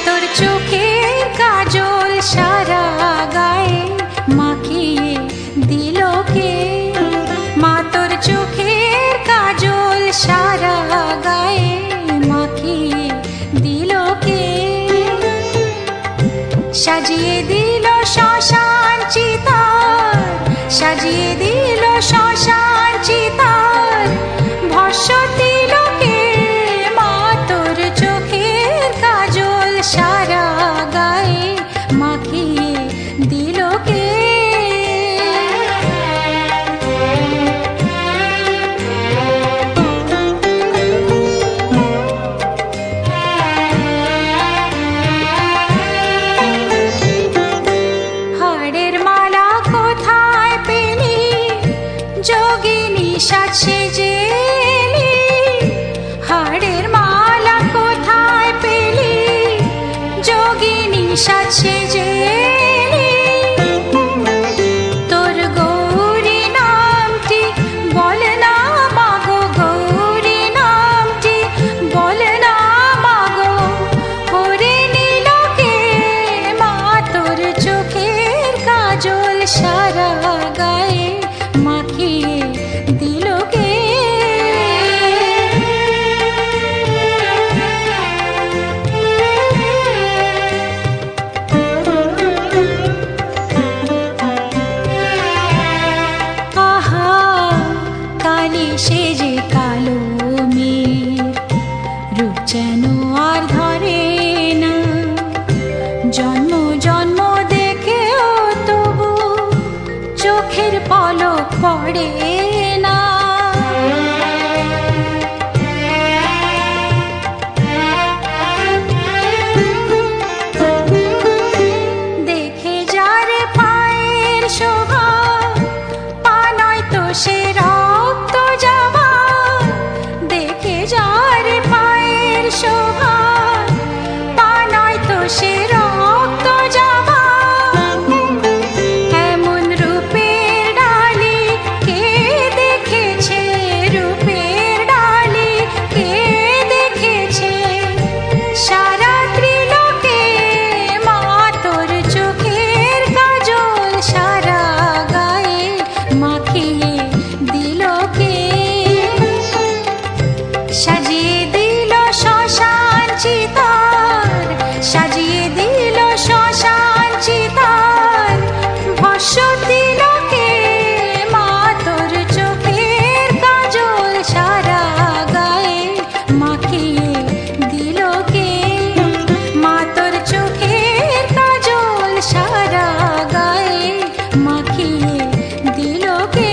তোর চোখের কাজল সারা গায়ে মাখিয়ে দিল কে? মা তোর চোখের কাজল সারা গায়ে মাখিয়ে দিল কে? সাজিয়ে দিল শ্মশান চিতার, সাজিয়ে দিল শ্মশান চিতার, ভস্য তিলকে মা তোর চোখের কাজল সারা গায়ে মাখিয়ে দিল কে? হাড়ের মালা কোথায় পেলি যোগিনী সাজ সেজে এলি? হাড়ের মালা কোথায় পেলি যোগিনী সাজ সেজে এলি? তোর গৌরী নামটি বল না মাগো, গৌরী নামটি বল না মাগো, হরে নীল কে? মা তোর চোখের কাজল সারা গায়ে মাখিয়ে দিল কে? আহা কালি সেজে কালো মেঘ রূপ যেন আর ধরে না, জন্ম জন্ম দেখেও তবু চোখের পলক পড়ে না। দেখে যারে পায়ের শোভা, পা নয় তো সে রক্ত যাবা। দেখে যারে পায়ের শোভা, পা নয় তো সে রক্ত যাবা। এমন রূপের ডালি কে দেখেছে, রূপের ডালি কে দেখেছে? সারা ত্রিলোকে মা তোর চোখের কাজল সারা গায়ে মাখিয়ে দিল কে? সাজিয়ে দিল শ্মশান চিতার, সাজিয়ে দিল শ্মশান চিতার, ভস্য তিলকে মা তোর চোখের কাজল সারা গায়ে মাখিয়ে দিল কে? মা তোর চোখের কাজল সারা গায়ে মাখিয়ে দিল কে?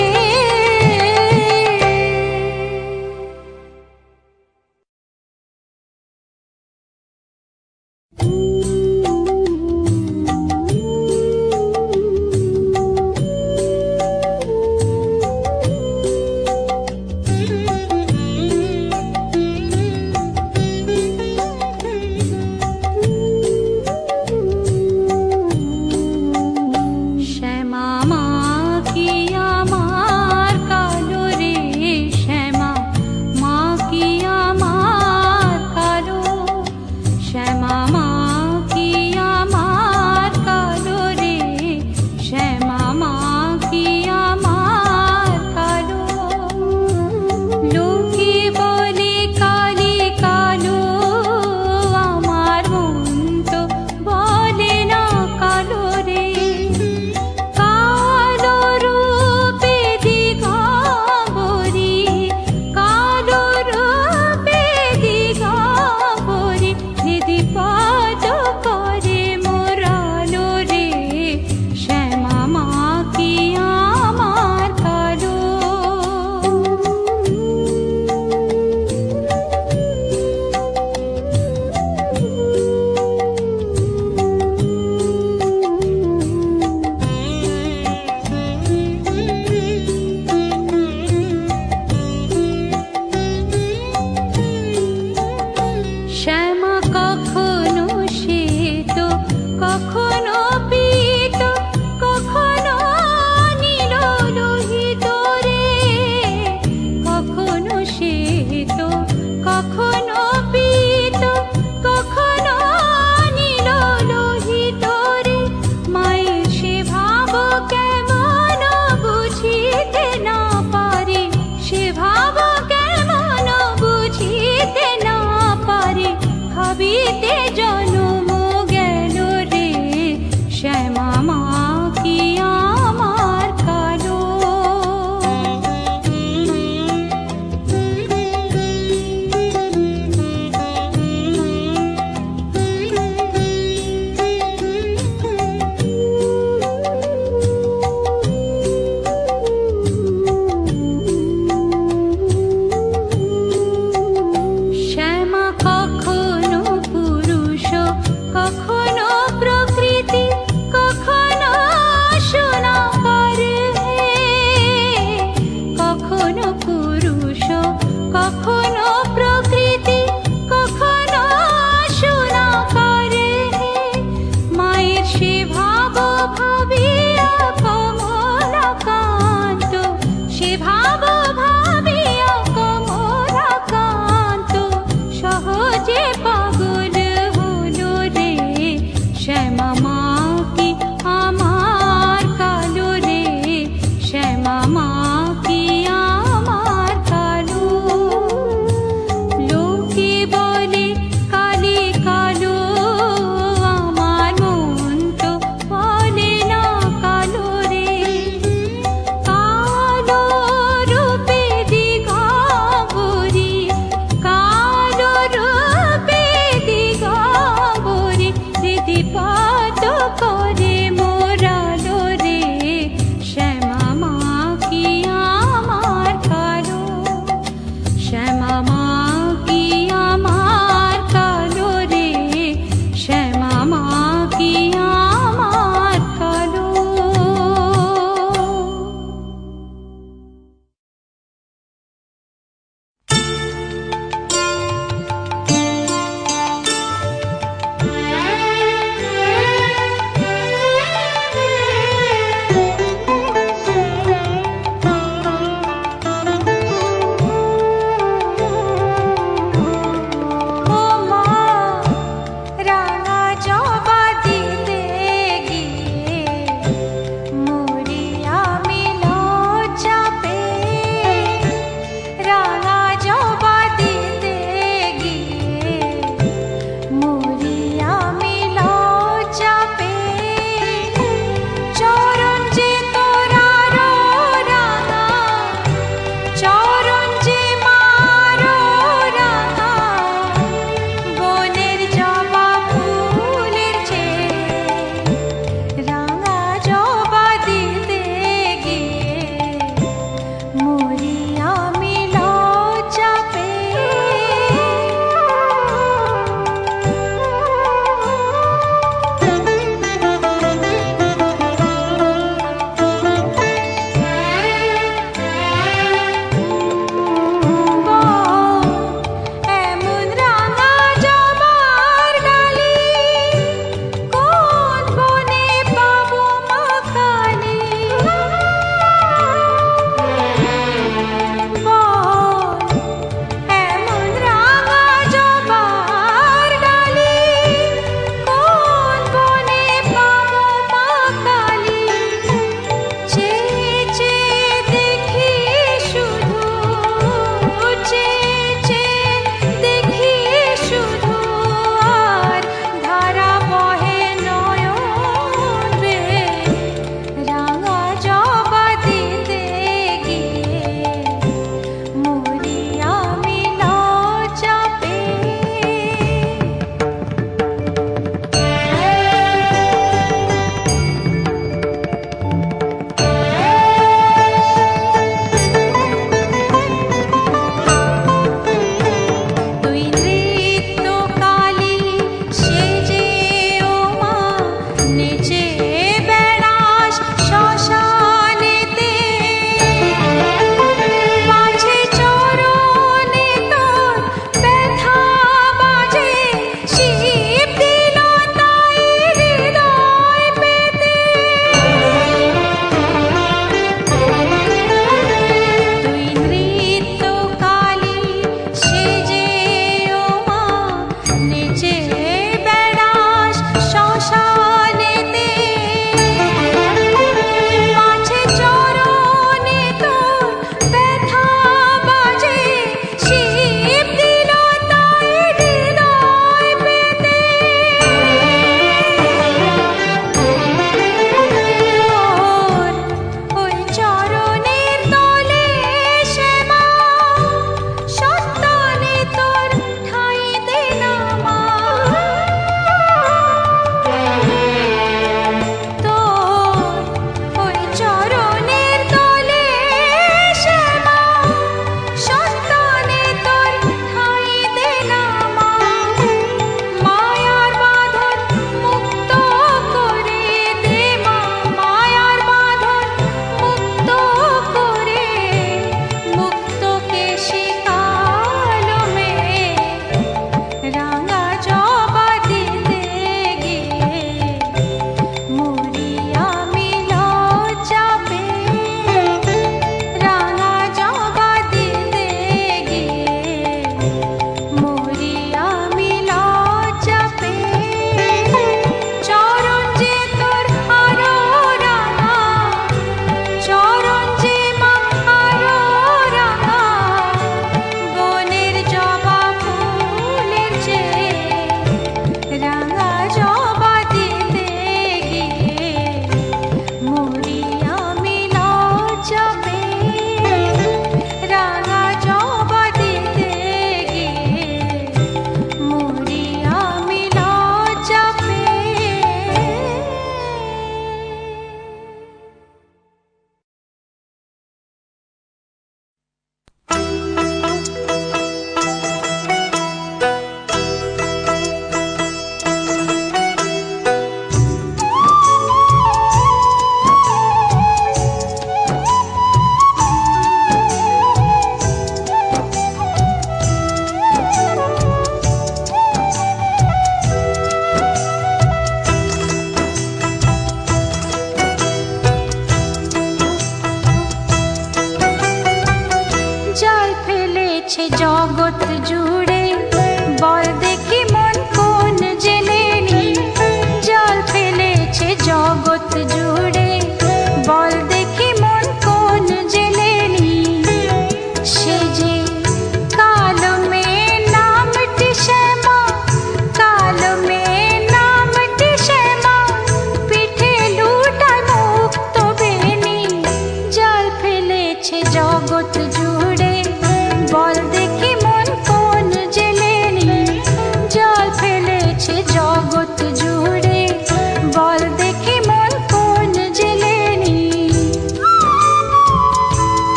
শ্যামা মা কি আমার কালো রে, শ্যামা মা কি আমার কালো, শ্যামা মা কি আমার কালো রে, শ্যামা মা কি আমার কালো। লোকে বলে কালি কালো, আমার মন তো বলে না কালো রে। কালো রূপে দিগম্বরী, কালো রূপে দিগম্বরী, হৃদি পদ করে মোরালো রে, শ্যামা মা কি আমার কালো। শ্যামা কখনো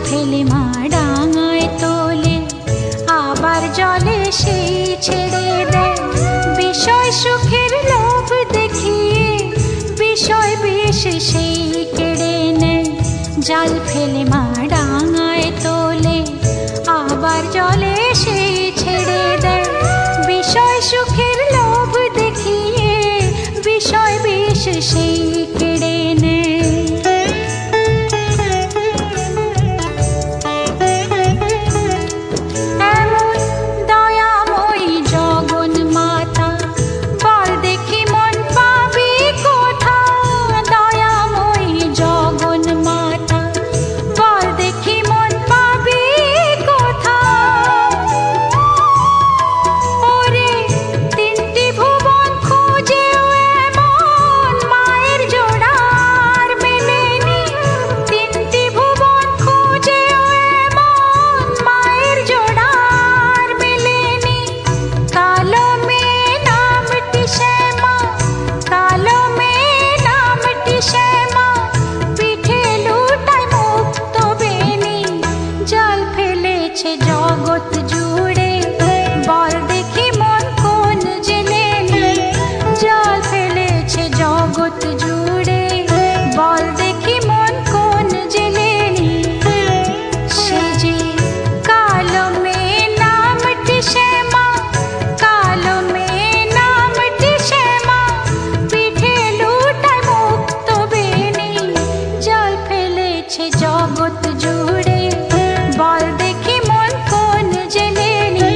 ফেলে মা ডাঙায় তোলে, আবার জলে সেই ছেড়ে দেয়। বিষয় সুখের লোভ দেখিয়ে বিষয় বিষ সেই কেড়ে নেয়। জাল ফেলে মা ডাঙায় তোলে, আবার জলে সেই ছেড়ে দেয়। বিষয় সুখের লোভ দেখিয়ে বিষয় বিষ সেই কেড়ে নেয়। এমন দয়াময়ী জগন মাতা, বল দেখি মন পাবি কোথা। দয়াময়ী জগন মাতা, বল দেখি মন পাবি কোথা। ওরে তিনটি ভুবন খুঁজেও এমন মায়ের জোড়ার মেলেনি। তিনটি ভুবন খুঁজেও এমন মায়ের জোড়ার মেলেনি। কালো মেয়ে নামটি শ্যামা, কালো মেয়ে নামটি শ্যামা, পিঠে লুটায় মুক্ত বেনি। জাল ফেলেছে জগৎ জুড়ে, বল দেখি মন কোন জেলেনি। জাল ফেলেছে জগৎ জুড়ে, বল দেখি মন কোন জেলেনি। সে যে কালো মেয়ে নামটি শ্যামা, কালো মেয়ে নামটি শ্যামা, পিঠে লুটায় মুক্ত বেনি। জাল ফেলেছে জগৎ জুড়ে, বল দেখি মন কোন জেলেনি।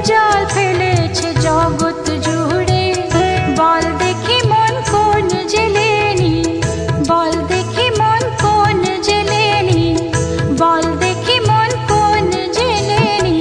জাল ফেলেছে জগৎ জুড়ে, বল দেখি মন কোন জেলেনি। বল দেখি মন কোন জেলেনি, বল দেখি মন কোন জেলেনি।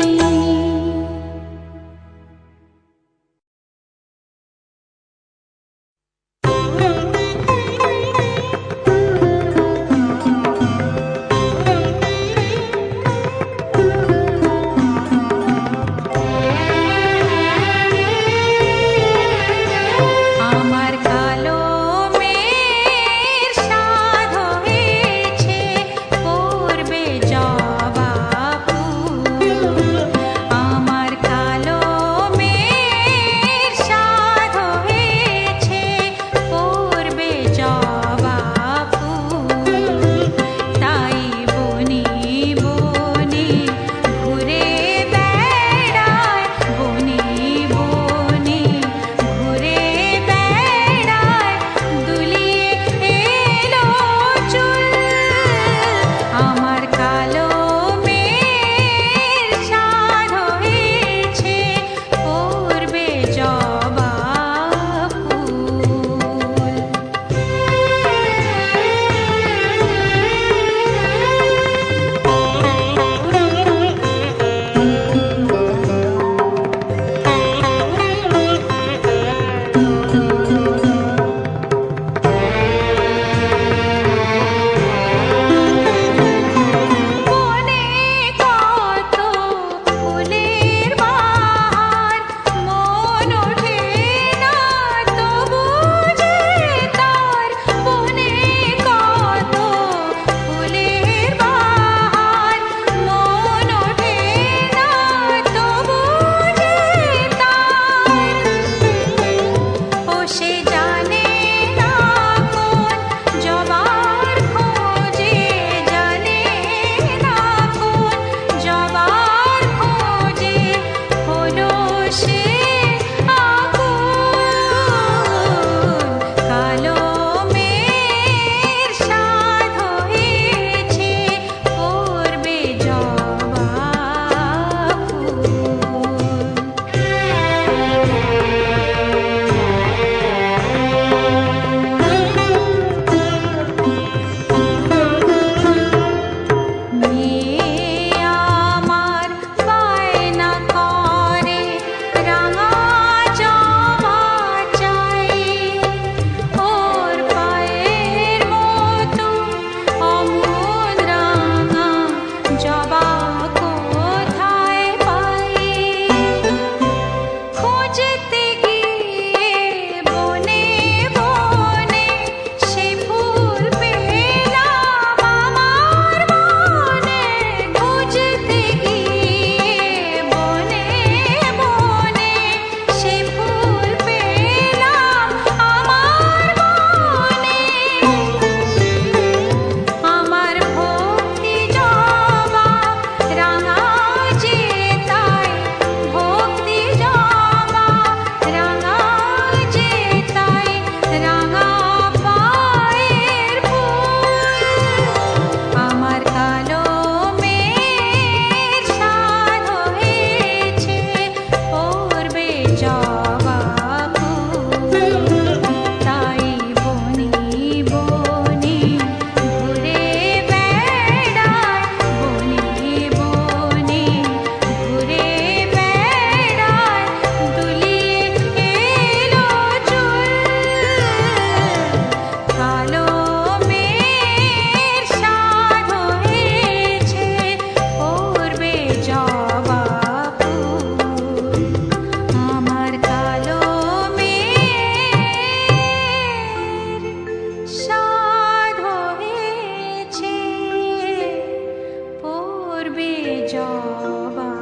জবা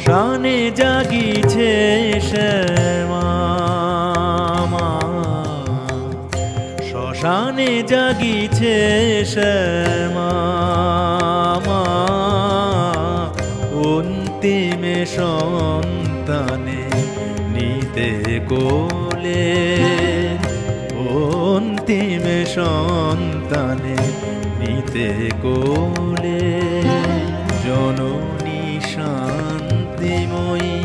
প্রাণে জাগিছে শ্যামা, শ্মশানে জাগিছে শ্যামা, সন্তানে নিতে কোলে, অন্তিম সন্তানে নিতে কোলে। জননী শান্তিময়ী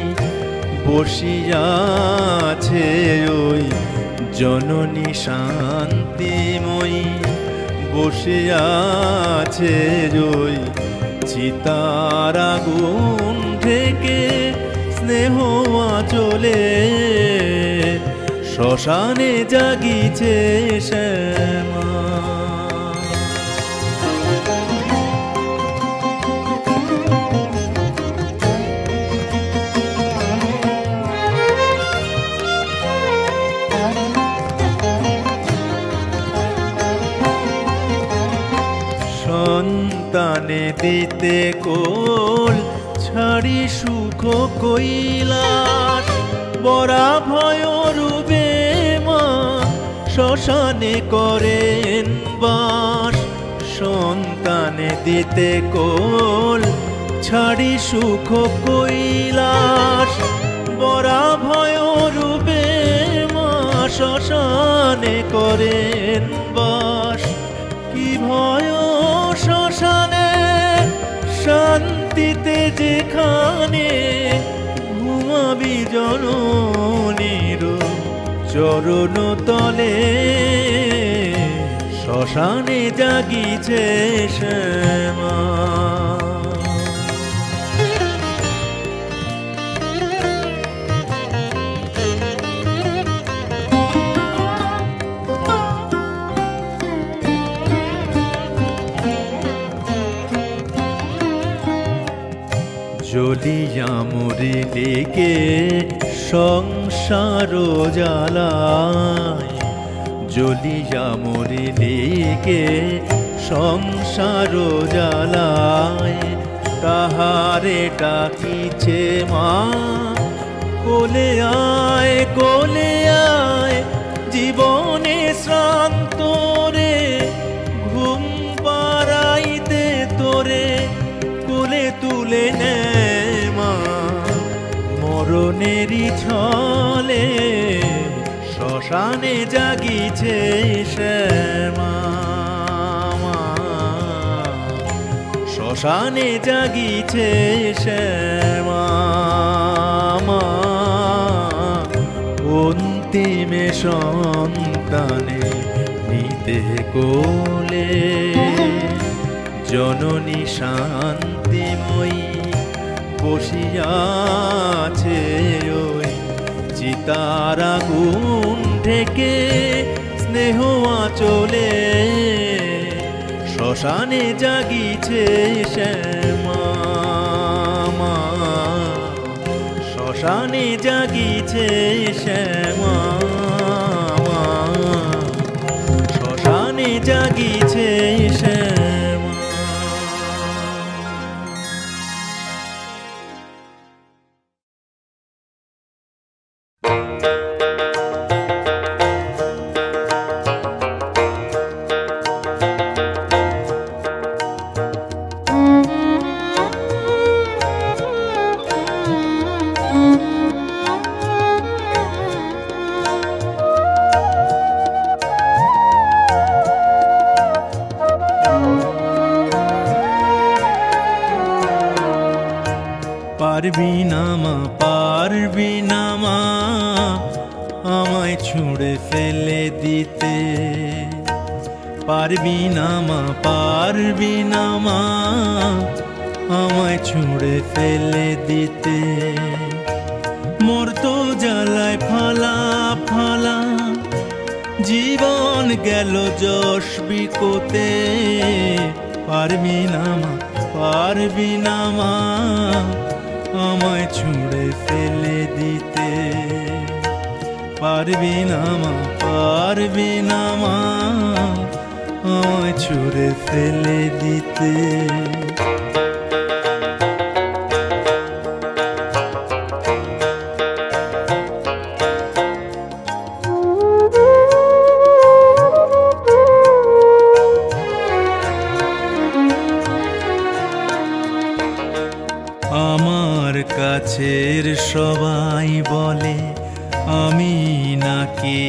বসিয়াছে ওই, জননী শান্তিময়ী বসিয়াছে ওই, চিতার আগুন থেকে স্নেহ আঁচলে, শ্মশানে জাগিছে শ্যামা। সন্তানে দিতে কোল ছাড়ি সুখ কৈলাস, বরা ভয় রূপে মা শ্মশানে করেন বাস। সন্তানে দিতে কোল ছাড়ি সুখ কৈলাস, বরা ভয় রূপে মা শ্মশানে করেন বাস। কি ভয় শ্মশানে শান্তিতে যেখানে, ঘুমাবি জননীর চরণ তলে, শ্মশানে জাগিছে শ্যামা। জ্বলিয়া মরিলেকে সংসার জ্বালায়, জ্বলিয়া মরিলেকে সংসার জ্বালায়। তাহারে ডাকিছে মা কোলে আয়, কোলে আয়, জীবনে শ্রান্ত রে, ঘুম পাড়াইতে তোরে কোলে তুলে নে মা। মরণেরই ছলে শ্মশানে জাগিছে শ্যামা, শ্মশানে জাগিছে শ্যামা। অন্তিম সন্তানে নিতে কোলে, জননী শান্তিময়ী বসিয়াছে ওই, চিতার আগুন ঢেকে স্নেহ আঁচলে, শ্মশানে জাগিছে শ্যামা। শ্মশানে জাগিছে শ্যামা, শ্মশানে জাগিছে শ্যামা। পারবি না মা, পারবি না মা, আমায় ছুঁড়ে ফেলে দিতে। পারবি না মা, পারবি না মা, আমায় ছুঁড়ে ফেলে দিতে। মোর তো জ্বালায় ফালা ফালা, জীবন গেল যশ বিকোতে। পারবি না মা, পারবি না মা, আমায় ছুঁড়ে ফেলে দিতে। পারবি না মা, পারবি না মা, আমায় ছুঁড়ে ফেলে দিতে। আমার কাছের সবাই বলে আমি নাকি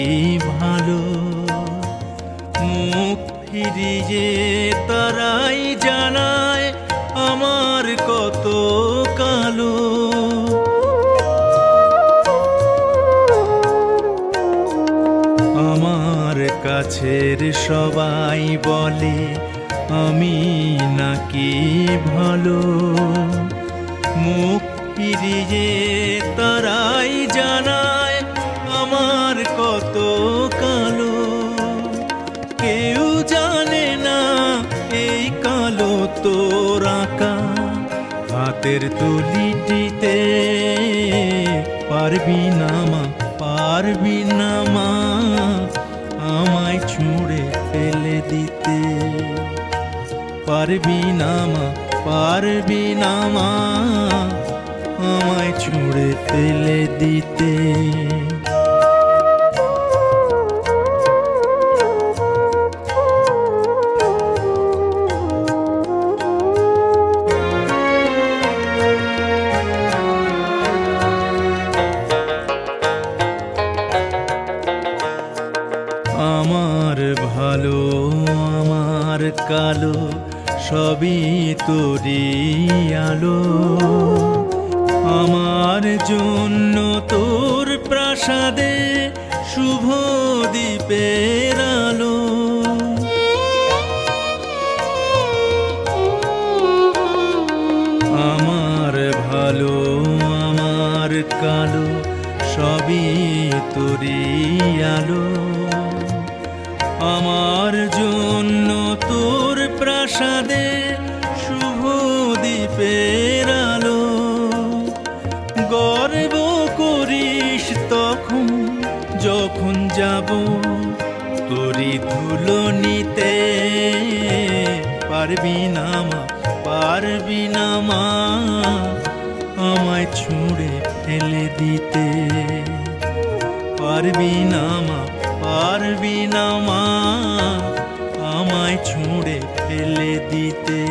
ভালো, মুখ ফিরিয়ে তারাই জানায় আমার কত কালো। আমার কাছের সবাই বলে আমি নাকি ভালো, মুখ ফিরিয়ে তারাই জানায় আমার কত কালো। কেউ জানে না এই কালো তোর আঁকা হাতের তুলিটিতে, পারবি না মা, পারবি না মা আমায় ছুঁড়ে ফেলে দিতে, পারবি না মা, পারবি না মা আমায় ছুঁড়ে ফেলে দিতে। আমার ভালো আমার কালো সবই তোরি আলো, আমার জন্য তোর প্রাসাদে শুভ দ্বীপের আলো। আমার ভালো আমার কালো সবই তোরি আলো, আমার জন্য তোর প্রাসাদে শুভ দ্বীপের আলো। গর্ব করিস তখন যখন যাব তোরি ধুলো নিতে, পারবি না মা, পারবি না মা আমায় ছুঁড়ে ফেলে দিতে, পারবি না মা, পারবি না মা আমায় ছুঁড়ে ফেলে দিতে।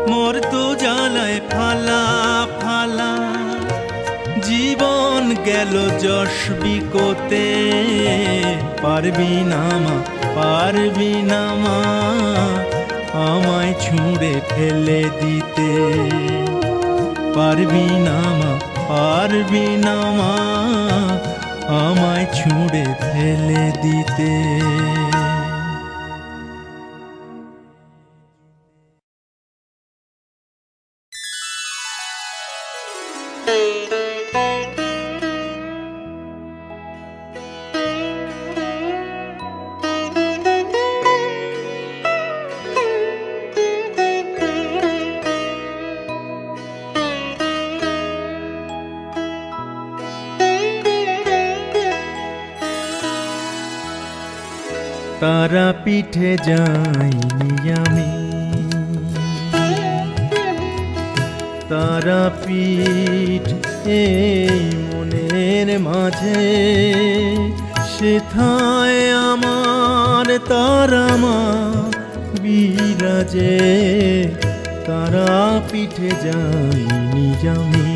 মোর তো জ্বালায় ফালা ফালা জীবন গেল যশ বিকোতে, পারবি না মা, পারবি না মা আমায় ছুঁড়ে ফেলে দিতে, পারবি না মা, পারবি না মা আমায় ছুঁড়ে ফেলে দিতে। তারা পিঠে যাইনি আমি, তারা পিঠ এই মনের মাঝে, সেথায় আমার তারা মা বিরাজে, তারা পিঠে যাইনি আমি।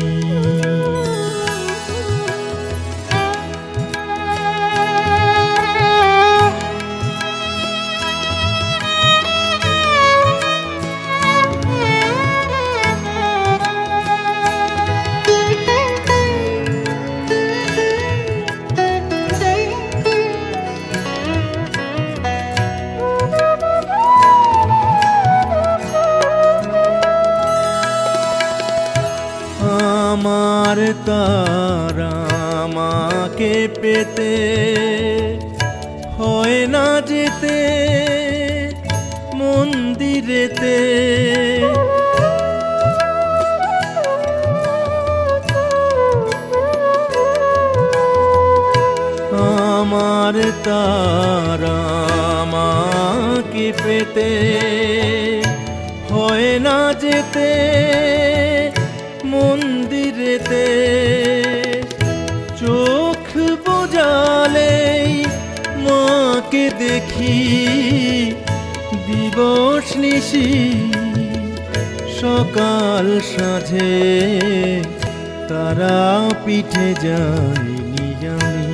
আমার তারা মাকে পেতে হয় না যেতে মন্দিরেতে, আমার তারা মাকে পেতে হয় না যেতে মন্দিরেতে, চোখ বোঝালেই মাকে দেখি দিবস নিশি সকাল সাঁঝে তারা পিঠে যাইনি আমি।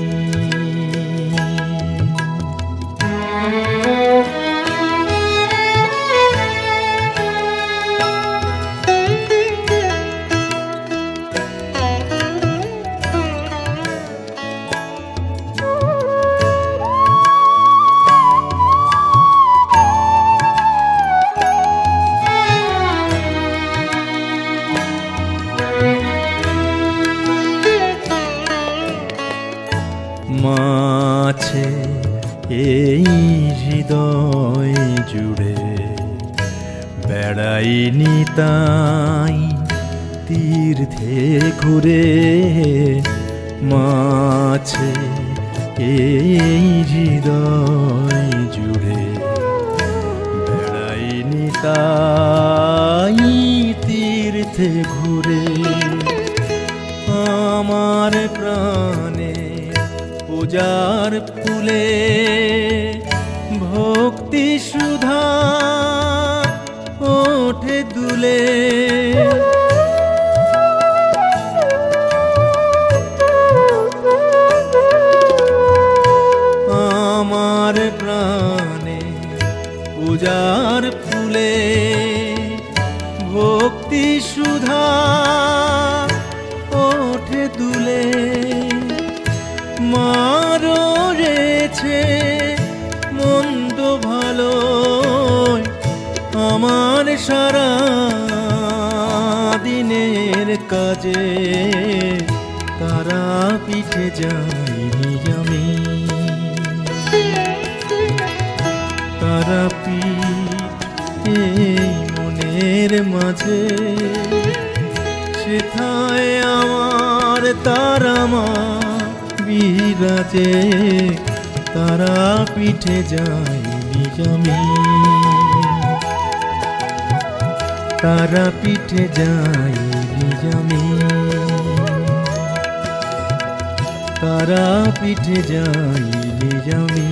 মাছে এই হৃদয় জুড়ে বেড়াইনি তাই তীর্থে ঘুরে। মাছে এই হৃদয় জুড়ে বেড়াইনি তাই তীর্থে ঘুরে। আমার প্রাণে পূজার ফুলে ভক্তি সুধা ওঠে দুলে। আমার প্রাণে পূজার ফুলে ভক্তি সুধা ওঠে দুলে। মারো রেছে মন্দ ভালো আমার সারা দিনের কাজে তারা পিঠে যাইনি আমি। তারা পিঠ এই মনের মাঝে সেথায় আমার তারা মা বিরাজে। তারা পিঠে যাইনি আমি। তারা পিঠে যাইনি আমি। তারা পিঠে যাইনি আমি।